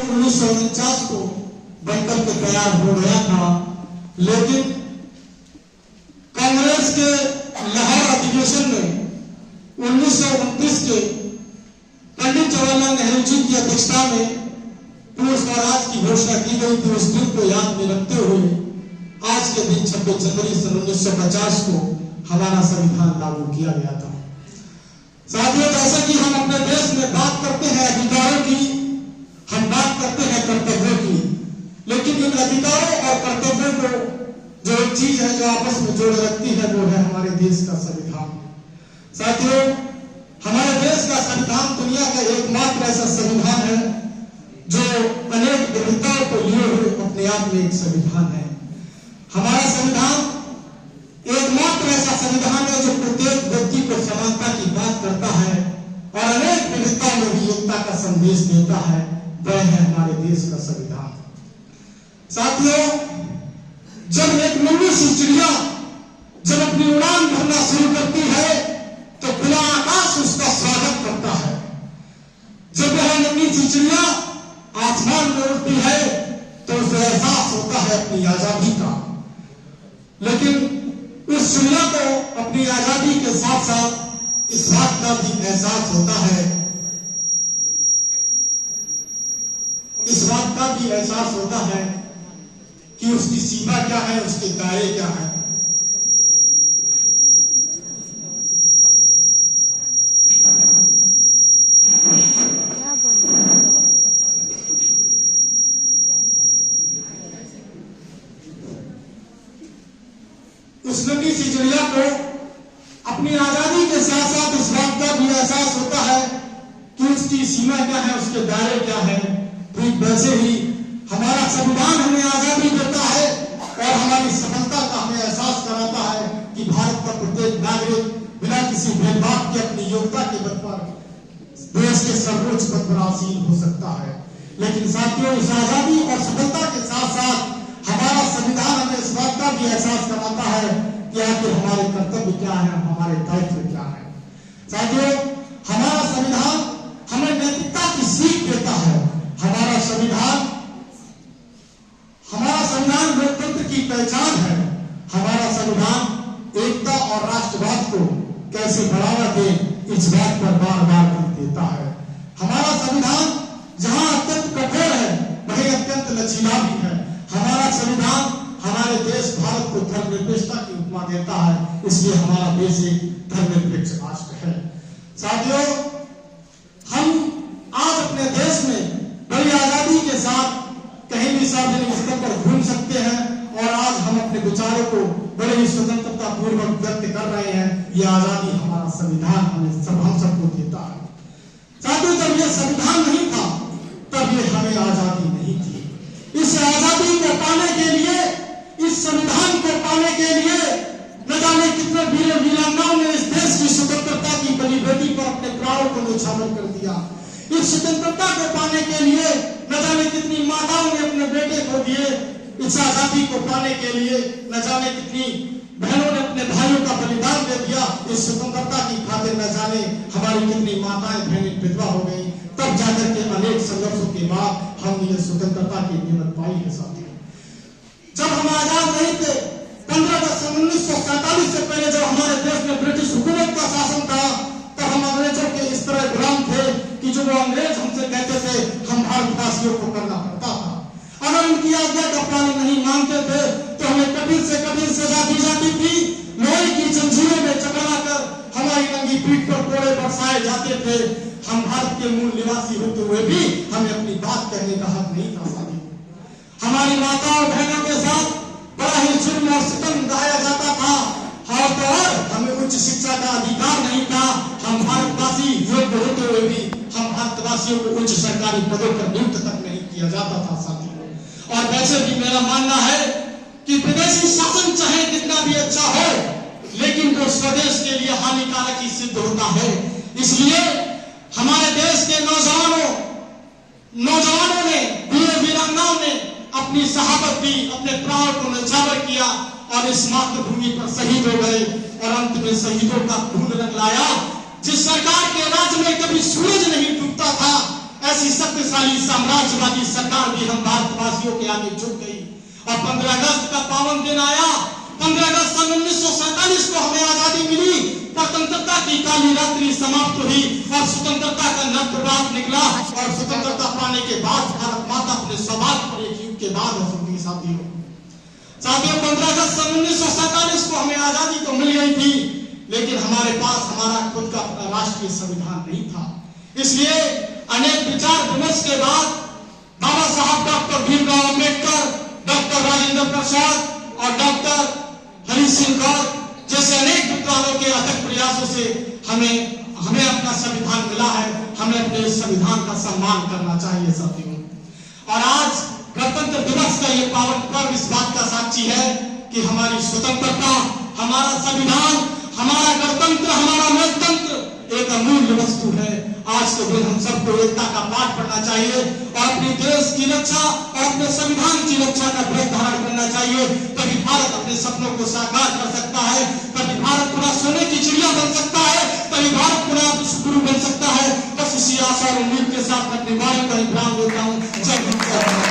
1949 को बनकर के तैयार हो गया था, लेकिन कांग्रेस के लाहौर अधिवेशन में 1929 के पंडित जवाहरलाल नेहरू जी की अध्यक्षता में पूर्ण स्वराज की घोषणा की गई थी। उस दिन को याद में रखते हुए आज के दिन 26 जनवरी सन 1950 को हमारा संविधान लागू किया गया था। साथियों, जैसा कि हम अपने देश में बात करते हैं अधिकारों की, हम बात करते हैं कर्तव्यों की, लेकिन इन अधिकारों और कर्तव्यों को जो एक चीज है जो आपस में जोड़ रखती है वो है हमारे देश का संविधान। साथियों, हमारे देश का संविधान दुनिया का एकमात्र ऐसा संविधान है जो अनेक विविधताओं को लिए हुए अपने आप में एक संविधान है। हमारा संविधान एकमात्र ऐसा संविधान है जो प्रत्येक व्यक्ति को समानता की बात करता है और अनेक विविधताओं में भी एकता का संदेश देता है। वह है हमारे देश का संविधान। साथियों, जब एक नन्ही सी चिड़िया जब अपनी उड़ान भरना शुरू करती है तो खुला आकाश उसका स्वागत करता है। जब वह नन्ही सी चिड़िया आसमान में उड़ती है तो उसे एहसास होता है अपनी आजादी का, लेकिन उस चिड़िया को अपनी आजादी के साथ साथ इस बात का भी एहसास होता है, इस बात का भी एहसास होता है कि उसकी सीमा क्या है, उसके दायरे क्या है। उस नन्ही सी चिड़िया को अपनी आजादी के साथ साथ इस बात का भी एहसास होता है कि उसकी सीमा क्या है, उसके दायरे क्या है। ठीक वैसे ही हमारा संविधान हमें आजादी देता है और हमारी सफलता का हमें एहसास कराता है कि भारत का प्रत्येक नागरिक बिना किसी भेदभाव के अपनी योग्यता के बल पर देश के सर्वोच्च पद पर आसीन हो सकता है। लेकिन साथियों, इस आजादी और सफलता के साथ साथ हमारा संविधान हमें इस बात का भी एहसास कराता है कि आखिर हमारे कर्तव्य क्या है, हमारे दायित्व क्या है। साथियों, हमारा संविधान हमें नैतिकता की सीख देता है। हमारा संविधान लोकतंत्र की पहचान है। हमारा संविधान एकता और राष्ट्रवाद को कैसे बढ़ावा दे इस बात पर बार बार देता है। हमारा संविधान जहां अत्यंत कठोर है वहीं अत्यंत लचीला भी है। हमारा संविधान हमारे देश भारत को धर्मनिरपेक्षता की उपमा देता है, इसलिए हमारा देश एक धर्मनिरपेक्ष राष्ट्र है। साथियों, हम आज अपने देश में बड़ी आजादी के साथ कहीं भी सार्वजनिक स्तर पर घूम सकते हैं और आज हम अपने विचारों को बड़े ही स्वतंत्रता पूर्वक व्यक्त कर रहे हैं। ये आजादी हमारा संविधान हम सबको देता है। साथियों, जब ये संविधान नहीं था तब ये हमें आजादी नहीं थी। इस आजादी को पाने के लिए, इस संविधान को पाने के लिए न जाने कितने वीर वीरांगनाओं ने इस देश की स्वतंत्रता की बलि बेटी पर अपने प्राणों को न्यौछावर कर दिया। इस स्वतंत्रता को पाने के लिए न जाने कितनी माताओं ने अपने बेटे खो दिए। इस आजादी को पाने के लिए न जाने कितनी बहनों ने अपने भाइयों का बलिदान दे दिया। इस स्वतंत्रता की खातिर न जाने हमारी कितनी माताएं बहनें विधवा हो गई। तब जाकर के अनेक संघर्षों के बाद हम ये स्वतंत्रता की नियमत पाई है। साथियों, जब हम आजाद नहीं थे 15 अगस्त 1947 से पहले जब हमारे देश में ब्रिटिश हुकूमत का शासन था तब हम अंग्रेजों के इस तरह गुलाम थे कि जो वो अंग्रेज हमसे कहते थे हम भारतवासियों को करना पड़ता था। अगर उनकी आज्ञा का पालन नहीं मानते थे तो हमें कठिन से कठिन सजा दी जाती थी। लोहे की जंजीरों में जकड़ा कर हमारी नंगी पीठ पर कोड़े बरसाए जाते थे। हम भारत के मूल निवासी होते हुए भी हमें अपनी बात कहने का हक नहीं था। साथी, हमारी माताओं बहनों के साथ बड़ा ही जुल्म और सितम ढाया जाता था और हमें उच्च शिक्षा का अधिकार नहीं था। हम भारतवासी योग्य होते हुए भी हम भारतवासियों को उच्च सरकारी पदों पर नियुक्त तक नहीं किया जाता था। साथियों, और वैसे भी मेरा मानना है कि विदेशी शासन चाहे कितना भी अच्छा हो लेकिन वो स्वदेश के लिए हानिकारक ही सिद्ध होता है। इसलिए हमारे देश के नौजवानों ने, वीर वीरांगनाओं ने अपनी शहादत दी, अपने प्राणों को न्यौछावर किया और इस मातृभूमि पर शहीद हो गए और अंत में शहीदों का खून रंग लाया। जिस सरकार के राज्य में कभी सूरज नहीं डूबता था ऐसी शक्तिशाली साम्राज्यवादी सरकार भी हम भारतवासियों के आगे झुक गई और 15 अगस्त का पावन दिन आया। 15 अगस्त सन 1947 को हमें आजादी मिली, स्वतंत्रता की काली रात्रि समाप्त हुई और स्वतंत्रता का नवप्रभात निकला। और स्वतंत्रता पाने के बाद भारत माता अपने सौभाग्य पर एक युग के बाद हंसती साथियों 15 अगस्त सन 1947 को हमें आजादी तो मिल गई थी, लेकिन हमारे पास हमारा खुद का राष्ट्रीय संविधान नहीं था। इसलिए अनेक विचार विमर्श के बाद बाबा साहब डॉक्टर भीमराव अंबेडकर, डॉक्टर राजेंद्र प्रसाद और डॉक्टर हरि सिंह गौर जैसे अनेक विद्वानों के अथक प्रयासों से हमें अपना संविधान मिला है। हमें अपने संविधान का सम्मान करना चाहिए साथियों। और आज गणतंत्र दिवस का ये पावन पर्व इस बात का साक्षी है कि हमारी स्वतंत्रता, हमारा संविधान, हमारा गणतंत्र, हमारा लोकतंत्र एक अमूल्य वस्तु है। आज के दिन हम सबको एकता का पाठ पढ़ना चाहिए और अपने देश की रक्षा और अपने संविधान की रक्षा का व्रत धारण करना चाहिए। तभी भारत अपने सपनों को साकार कर सकता है, तभी भारत पूरा सोने की चिड़िया बन सकता है, तभी भारत पूरा गुरु बन सकता है। बस इसी आशा और उम्मीद के साथ अपनी वाणी का विराम देता हूँ। जय हिंद।